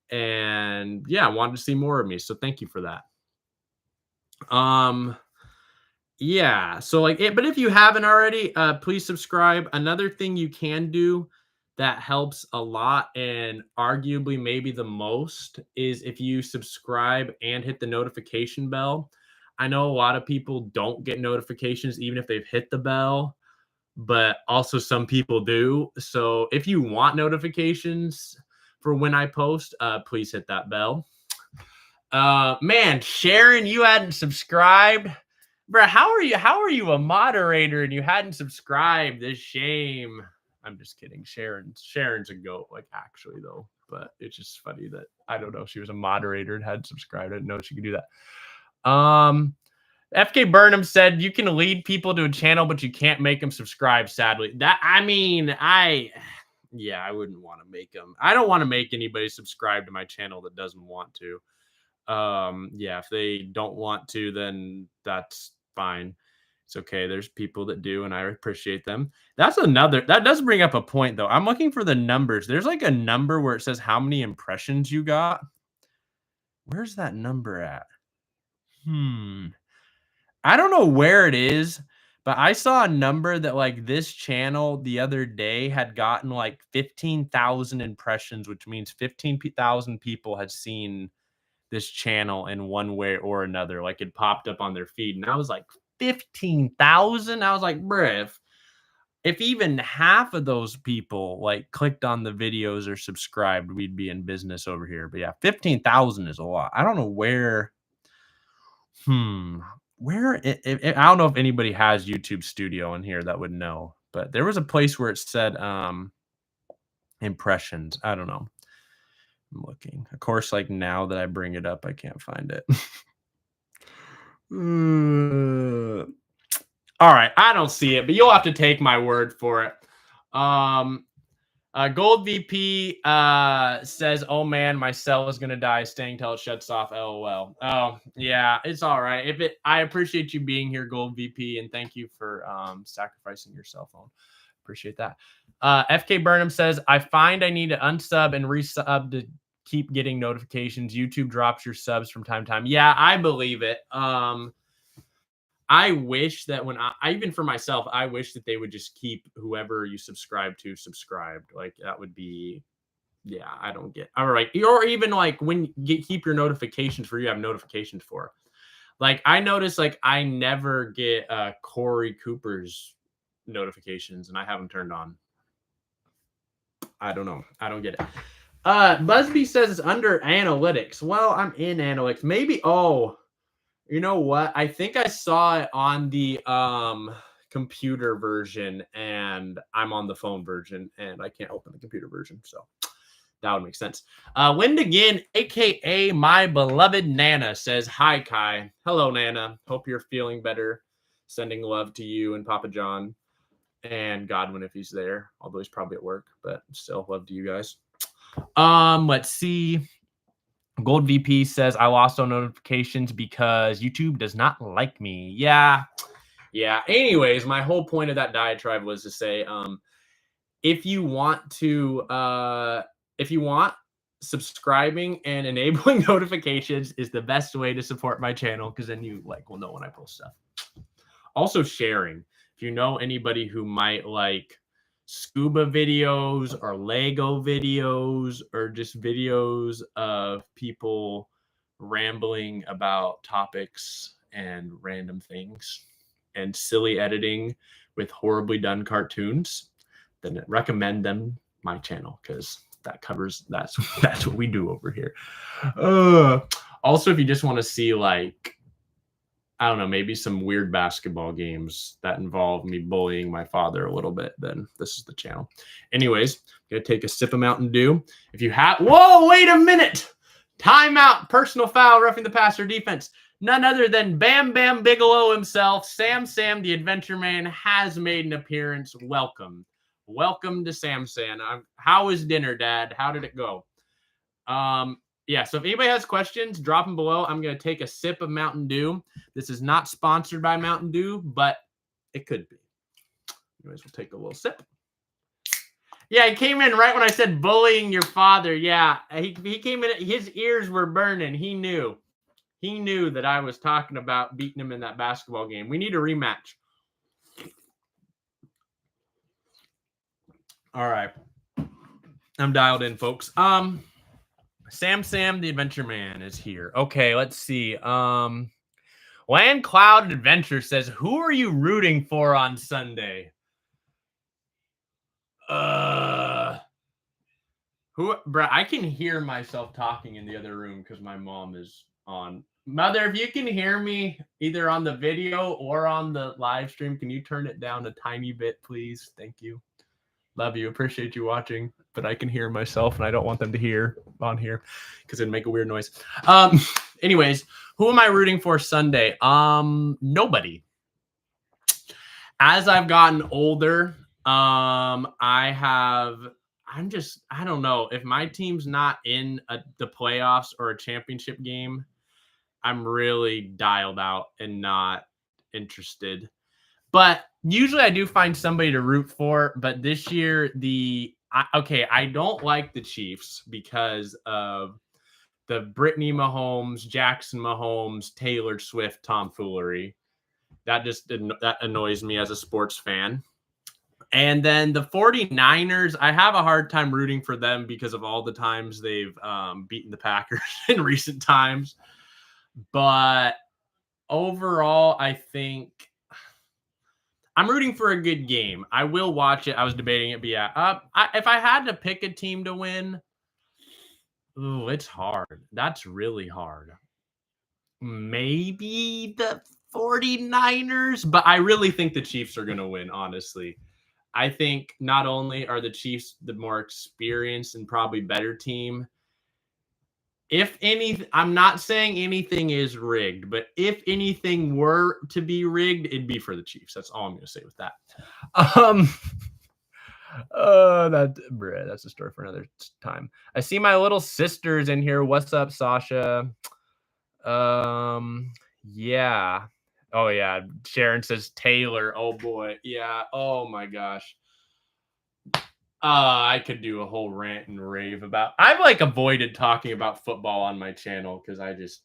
and yeah, wanted to see more of me. So thank you for that. Yeah, so like it, but if you haven't already, please subscribe. Another thing you can do that helps a lot and arguably maybe the most is if you subscribe and hit the notification bell. I know a lot of people don't get notifications even if they've hit the bell, but also some people do. So if you want notifications for when I post, please hit that bell. Man, Sharon, you hadn't subscribed. Bro, how are you a moderator and you hadn't subscribed? This shame. I'm just kidding. Sharon's a goat, like actually though. But it's just funny that I don't know. She was a moderator and hadn't subscribed. I didn't know she could do that. FK Burnham said you can lead people to a channel, but you can't make them subscribe. Sadly, yeah, I wouldn't want to make them. I don't want to make anybody subscribe to my channel that doesn't want to. Yeah, if they don't want to, then that's fine. It's okay. There's people that do, and I appreciate them. That does bring up a point though. I'm looking for the numbers. There's like a number where it says how many impressions you got. Where's that number at? I don't know where it is, but I saw a number that like this channel the other day had gotten like 15,000 impressions, which means 15,000 people had seen this channel in one way or another. Like it popped up on their feed, and I was like, 15,000. I was like, bruh, if even half of those people like clicked on the videos or subscribed, we'd be in business over here. But yeah, 15,000 is a lot. I don't know where. I don't know if anybody has YouTube Studio in here that would know, but there was a place where it said impressions. I don't know. I'm looking. Of course, like now that I bring it up, I can't find it. All right, I don't see it, but you'll have to take my word for it. Gold VP says, "Oh man, my cell is gonna die. Staying till it shuts off." LOL. Oh yeah, it's all right. I appreciate you being here, Gold VP, and thank you for sacrificing your cell phone. Appreciate that. FK Burnham says, "I find I need to unsub and resub to keep getting notifications. YouTube drops your subs from time to time." Yeah, I believe it. I wish that when I even for myself, I wish that they would just keep whoever you subscribe to subscribed. Like that would be, yeah, I don't get. All right. Or even like when you keep your notifications for you have notifications for. Like I notice like I never get Corey Cooper's notifications and I have them turned on. I don't know. I don't get it. Busby says it's under analytics. Well, I'm in analytics. Maybe, oh, you know what? I think I saw it on the computer version and I'm on the phone version and I can't open the computer version. So that would make sense. Linda Ginn, aka my beloved Nana, says, "Hi, Kai." Hello, Nana. Hope you're feeling better. Sending love to you and Papa John and Godwin if he's there, although he's probably at work, but still love to you guys. Let's see. Gold VP says, "I lost all notifications because YouTube does not like me." Yeah. Anyways, my whole point of that diatribe was to say, if you want, subscribing and enabling notifications is the best way to support my channel because then you will know when I post stuff. Also sharing. If you know anybody who might like scuba videos or Lego videos or just videos of people rambling about topics and random things and silly editing with horribly done cartoons, then recommend them my channel because that covers that's what we do over here. Also, if you just want to see like, I don't know, maybe some weird basketball games that involve me bullying my father a little bit, then this is the channel. Anyways, I'm going to take a sip of Mountain Dew. If you have, whoa, wait a minute. Timeout, personal foul, roughing the passer defense. None other than Bam Bam Bigelow himself, Sam the Adventure Man, has made an appearance. Welcome. Welcome to Sam. How was dinner, Dad? How did it go? Yeah, so if anybody has questions, drop them below. I'm going to take a sip of Mountain Dew. This is not sponsored by Mountain Dew, but it could be. Anyways, we'll take a little sip. Yeah, he came in right when I said bullying your father. Yeah, he came in. His ears were burning. He knew. He knew that I was talking about beating him in that basketball game. We need a rematch. All right. I'm dialed in, folks. Sam the Adventure Man is here. Okay, let's see. Land Cloud Adventure says, "Who are you rooting for on Sunday?" Bro, I can hear myself talking in the other room because my mom is on. Mother, if you can hear me either on the video or on the live stream, can you turn it down a tiny bit, please? Thank you. Love you. Appreciate you watching, but I can hear myself and I don't want them to hear on here because it'd make a weird noise. Anyways, who am I rooting for Sunday? Nobody. As I've gotten older, I don't know. If my team's not in the playoffs or a championship game, I'm really dialed out and not interested. But usually I do find somebody to root for. But this year, I don't like the Chiefs because of the Brittany Mahomes, Jackson Mahomes, Taylor Swift tomfoolery. That annoys me as a sports fan. And then the 49ers, I have a hard time rooting for them because of all the times they've beaten the Packers in recent times. But overall, I think I'm rooting for a good game. I will watch it. I was debating it, but yeah. If I had to pick a team to win, ooh, it's hard. That's really hard. Maybe the 49ers, but I really think the Chiefs are going to win, honestly. I think not only are the Chiefs the more experienced and probably better team, if anything, I'm not saying anything is rigged, but if anything were to be rigged, it'd be for the Chiefs. That's all I'm going to say with that. That's a story for another time. I see my little sisters in here. What's up, Sasha? Yeah. Oh yeah. Sharon says Taylor. Oh boy. Yeah. Oh my gosh. I could do a whole rant and rave about. I've like avoided talking about football on my channel because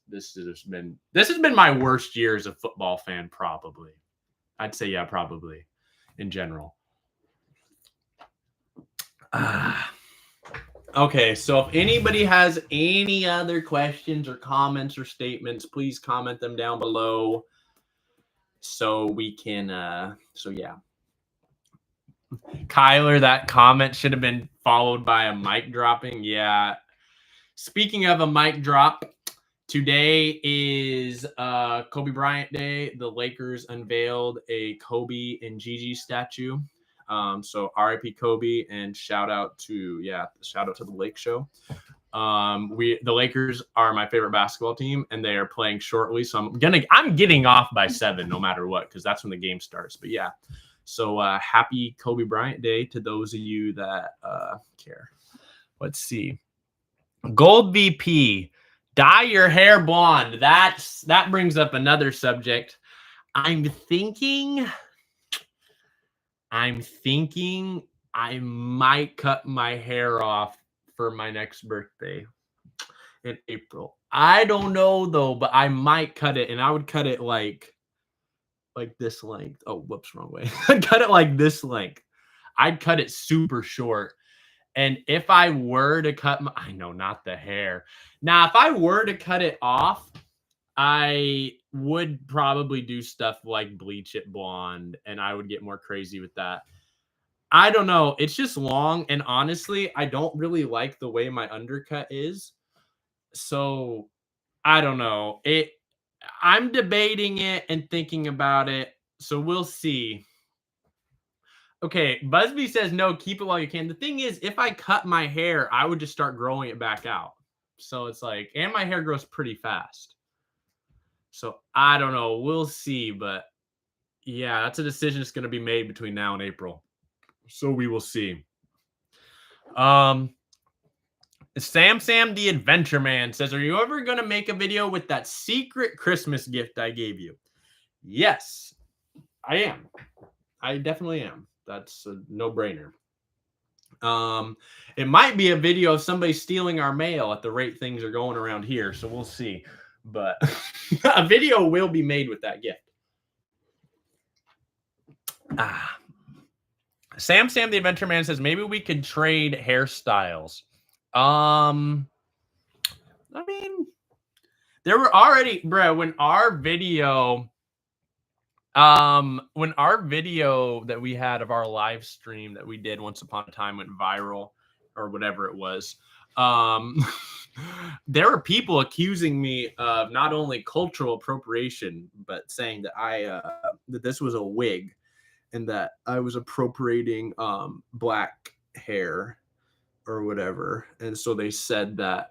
this has been my worst year as a football fan, probably. I'd say yeah, probably in general. Okay, so if anybody has any other questions or comments or statements, please comment them down below so we can so yeah. Kyler, that comment should have been followed by a mic dropping. Yeah. Speaking of a mic drop, today is Kobe Bryant Day. The Lakers unveiled a Kobe and Gigi statue. So RIP Kobe, and shout out to the Lake Show. The Lakers are my favorite basketball team, and they are playing shortly. So I'm getting off by 7 no matter what, because that's when the game starts. But yeah. So happy Kobe Bryant Day to those of you that care. Let's see. Gold VP, dye your hair blonde. That brings up another subject. I'm thinking I might cut my hair off for my next birthday in April. I don't know though, but I might cut it, and I would cut it like this length. Oh, whoops, wrong way. I'd cut it like this length. I'd cut it super short. And if I were to cut I know, not the hair. Now, if I were to cut it off, I would probably do stuff like bleach it blonde, and I would get more crazy with that. I don't know. It's just long, and honestly, I don't really like the way my undercut is. So, I don't know. I'm debating it and thinking about it, so we'll see. Okay, Busby says no, keep it while you can. The thing is, if I cut my hair, I would just start growing it back out. So it's like, and my hair grows pretty fast. So I don't know. We'll see, but yeah, that's a decision that's going to be made between now and April. So we will see. Sam the Adventure Man says, are you ever going to make a video with that secret Christmas gift I gave you? Yes, I am. I definitely am. That's a no-brainer. It might be a video of somebody stealing our mail at the rate things are going around here, so we'll see. But a video will be made with that gift. Sam the Adventure Man says, maybe we could trade hairstyles. I mean, there were already, bro, when our video that we had of our live stream that we did once upon a time went viral, or whatever it was, there were people accusing me of not only cultural appropriation, but saying that that this was a wig and that I was appropriating black hair or whatever. And so they said that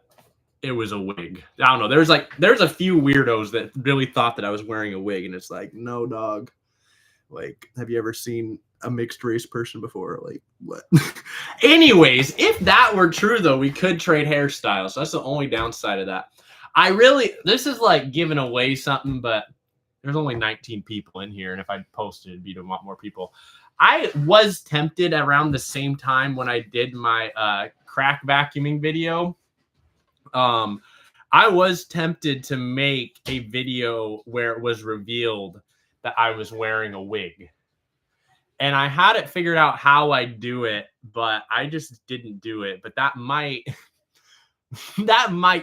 it was a wig. I don't know. There's a few weirdos that really thought that I was wearing a wig, and it's like, no, dog. Like, have you ever seen a mixed race person before? Like, what? Anyways, if that were true, though, we could trade hairstyles. So that's the only downside of that. This is like giving away something, but there's only 19 people in here, and if I posted, it'd be to a lot more people. I was tempted around the same time when I did my crack vacuuming video. I was tempted to make a video where it was revealed that I was wearing a wig. And I had it figured out how I do it, but I just didn't do it. But that might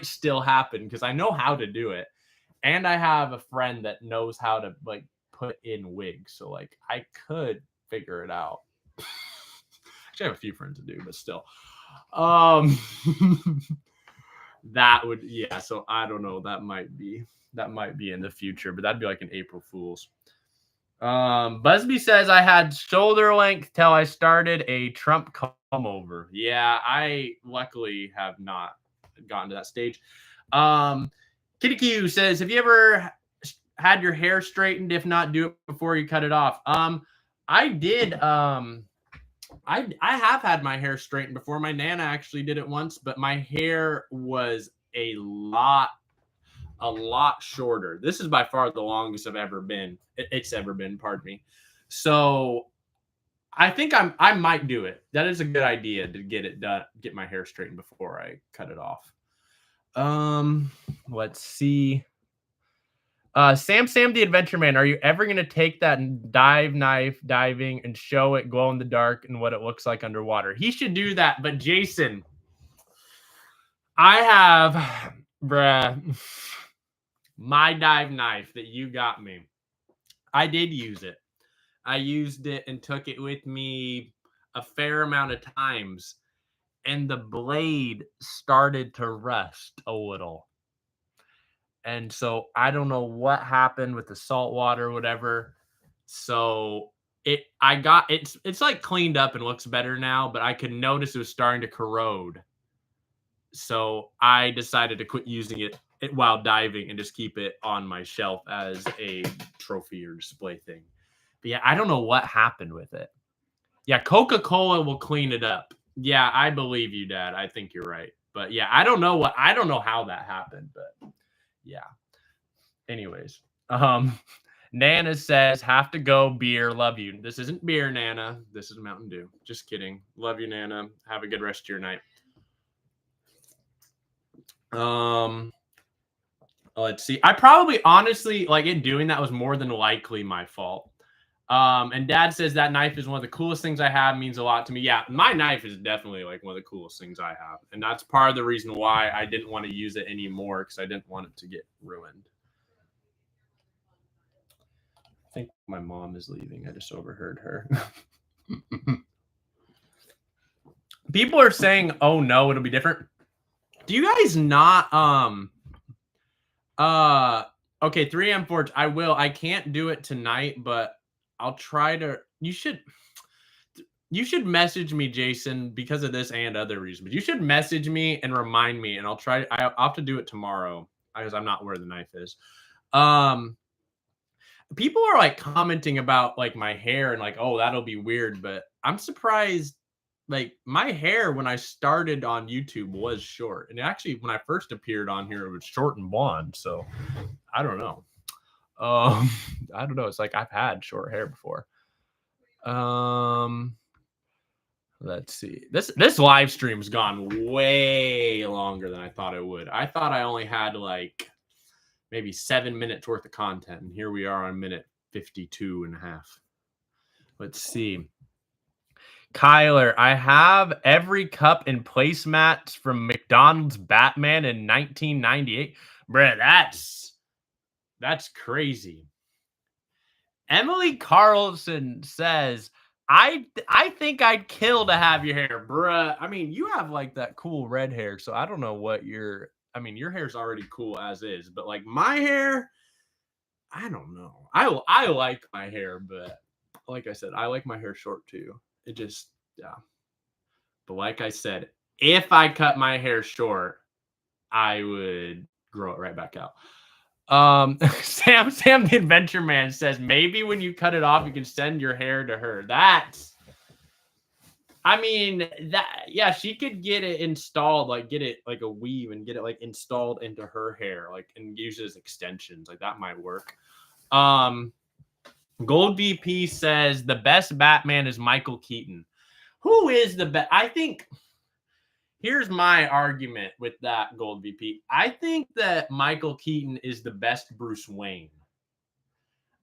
still happen because I know how to do it. And I have a friend that knows how to like put in wigs. So like I could figure it out. Actually, I have a few friends to do, but still. That would, yeah. So I don't know. That might be in the future, but that'd be like an April Fool's. Busby says I had shoulder length till I started a Trump come over. Yeah, I luckily have not gotten to that stage. Kitty Q says, have you ever had your hair straightened? If not, do it before you cut it off. I did. I have had my hair straightened before. My Nana actually did it once, but my hair was a lot shorter. This is by far the longest I've ever been. It's ever been, pardon me. So I think I might do it. That is a good idea to get it done, get my hair straightened before I cut it off. Let's see. Sam the Adventure Man, are you ever gonna take that diving and show it glow in the dark and what it looks like underwater? He should do that, but Jason, I have my dive knife that you got me. I did use it. I used it and took it with me a fair amount of times, and the blade started to rust a little. And so I don't know what happened with the salt water or whatever. So it's like cleaned up and looks better now, but I could notice it was starting to corrode. So I decided to quit using it while diving and just keep it on my shelf as a trophy or display thing. But yeah, I don't know what happened with it. Yeah, Coca-Cola will clean it up. Yeah, I believe you, Dad. I think you're right. But yeah, I don't know how that happened, but yeah. Anyways, Nana says, have to go, beer, love you. This isn't beer, Nana. This is Mountain Dew. Just kidding. Love you, Nana. Have a good rest of your night. Let's see. I probably honestly, like, in doing that was more than likely my fault. And Dad says that knife is one of the coolest things I have, means a lot to me. Yeah, my knife is definitely like one of the coolest things I have. And that's part of the reason why I didn't want to use it anymore, because I didn't want it to get ruined. I think my mom is leaving. I just overheard her. People are saying, oh no, it'll be different. Do you guys not okay, 3M Forge, I will. I can't do it tonight, but I'll try to. You should message me, Jason, because of this and other reasons. But you should message me and remind me, and I'll try. I'll have to do it tomorrow because I'm not where the knife is. People are like commenting about like my hair and like, oh, that'll be weird, but I'm surprised. Like, my hair when I started on YouTube was short, and actually when I first appeared on here, it was short and blonde. So I don't know. I don't know. It's like I've had short hair before. Let's see. This live stream's gone way longer than I thought it would. I thought I only had like maybe 7 minutes worth of content, and here we are on minute 52 and a half. Let's see. Kyler, I have every cup and placemats from McDonald's Batman in 1998. Bruh, that's crazy. Emily Carlson says, I think I'd kill to have your hair, bruh. I mean, you have like that cool red hair, so I don't know what your hair's already cool as is, but like my hair, I don't know. I like my hair, but like I said, I like my hair short too. It just, yeah. But like I said, if I cut my hair short, I would grow it right back out. Sam the Adventure Man says, maybe when you cut it off, you can send your hair to her. Yeah, she could get it installed, like get it like a weave and get it like installed into her hair, like, and use it as extensions. Like, that might work. Gold VP says the best Batman is Michael Keaton. Who is the best? I think here's my argument with that, Gold VP. I think that Michael Keaton is the best Bruce Wayne.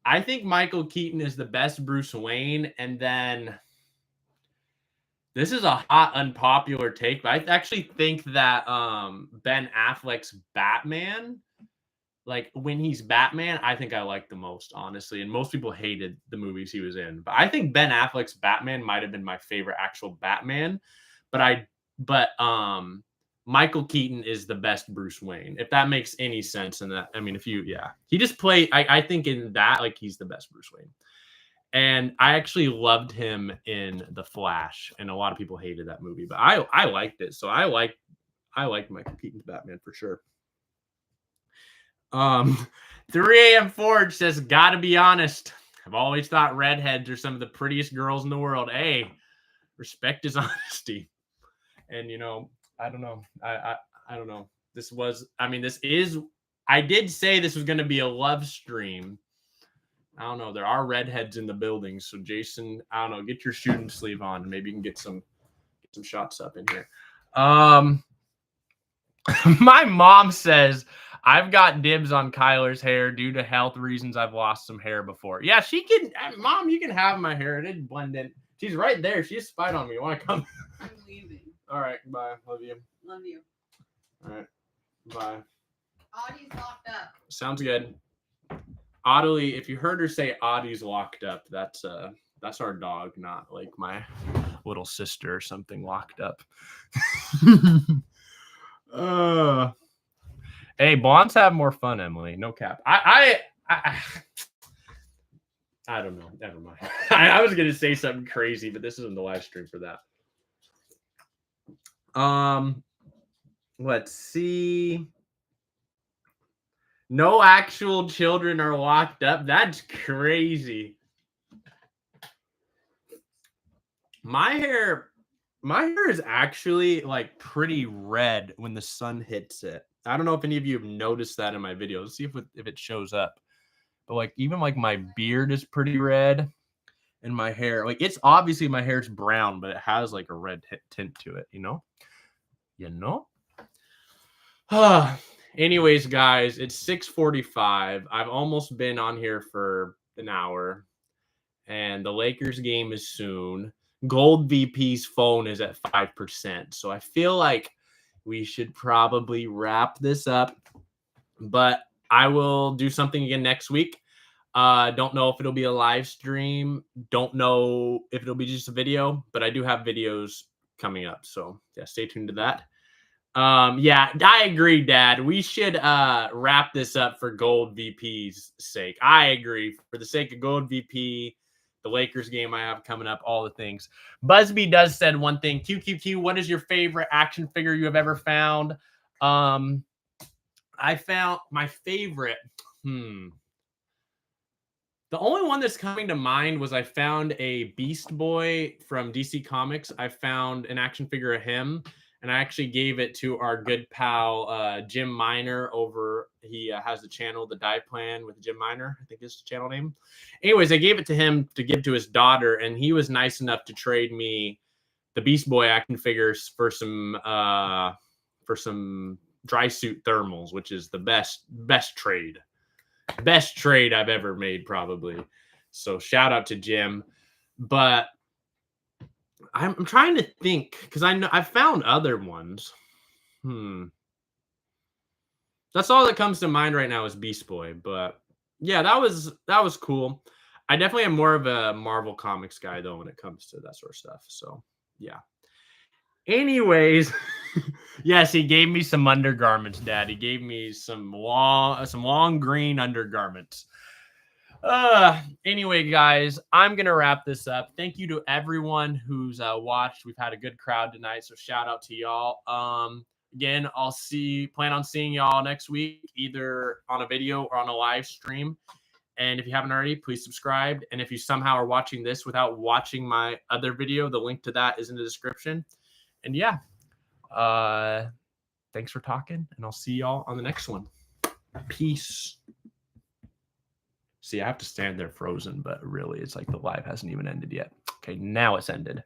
I think Michael Keaton is the best Bruce Wayne, and then this is a hot, unpopular take, but I actually think that Ben Affleck's Batman, like when he's Batman, I think I like the most, honestly. And most people hated the movies he was in. But I think Ben Affleck's Batman might have been my favorite actual Batman. But Michael Keaton is the best Bruce Wayne, if that makes any sense. And that, I mean, he just played, I think in that, like, he's the best Bruce Wayne. And I actually loved him in The Flash, and a lot of people hated that movie, but I liked it. So I liked Michael Keaton's Batman for sure. 3 a.m. Forge says, gotta be honest. I've always thought redheads are some of the prettiest girls in the world. Hey, respect is honesty. And, you know, I don't know. I don't know. This is, I did say this was going to be a love stream. I don't know. There are redheads in the building. So, Jason, I don't know. Get your shooting sleeve on. Maybe you can get some shots up in here. My mom says, I've got dibs on Kyler's hair due to health reasons. I've lost some hair before. Yeah, she can. Mom, you can have my hair. It didn't blend in. She's right there. She just spied on me. You want to come? I'm leaving. All right. Bye. Love you. Love you. All right. Bye. Audie's locked up. Sounds good. Audley, if you heard her say Audie's locked up, that's our dog, not like my little sister or something locked up. Hey, blondes have more fun, Emily. No cap. I don't know. Never mind. I was gonna say something crazy, but this isn't the live stream for that. Let's see. No actual children are locked up. That's crazy. My hair is actually like pretty red when the sun hits it. I don't know if any of you have noticed that in my videos. Let's see if it shows up. But like even like my beard is pretty red, and my hair, like it's obviously my hair's brown, but it has like a red tint to it, you know? Anyways, guys, it's 6:45. I've almost been on here for an hour, and the Lakers game is soon. Gold VP's phone is at 5%. So I feel like we should probably wrap this up, but I will do something again next week. Don't know if it'll be a live stream. Don't know if it'll be just a video, but I do have videos coming up. So yeah, stay tuned to that. Yeah, I agree, Dad. We should wrap this up for Gold VP's sake. I agree. For the sake of Gold VP, the Lakers game I have coming up, all the things. Busby does said one thing. QQQ, what is your favorite action figure you have ever found? I found my favorite. The only one that's coming to mind was I found a Beast Boy from DC Comics. I found an action figure of him, and I actually gave it to our good pal, Jim Miner over. He has the channel, The Die Plan with Jim Miner, I think is the channel name. Anyways, I gave it to him to give to his daughter, and he was nice enough to trade me the Beast Boy action figures for some dry suit thermals, which is the best trade I've ever made, probably. So shout out to Jim. But I'm trying to think, because I know I found other ones. That's all that comes to mind right now is Beast Boy. But yeah, that was cool. I definitely am more of a Marvel Comics guy though when it comes to that sort of stuff. So yeah. Anyways, yes, he gave me some undergarments, Dad. He gave me some long green undergarments. Anyway, guys, I'm gonna wrap this up. Thank you to everyone who's watched. We've had a good crowd tonight, so shout out to y'all. Again, plan on seeing y'all next week, either on a video or on a live stream. And if you haven't already, please subscribe. And if you somehow are watching this without watching my other video, the link to that is in the description. And yeah, thanks for talking, and I'll see y'all on the next one. Peace. See, I have to stand there frozen, but really, it's like the live hasn't even ended yet. Okay, now it's ended.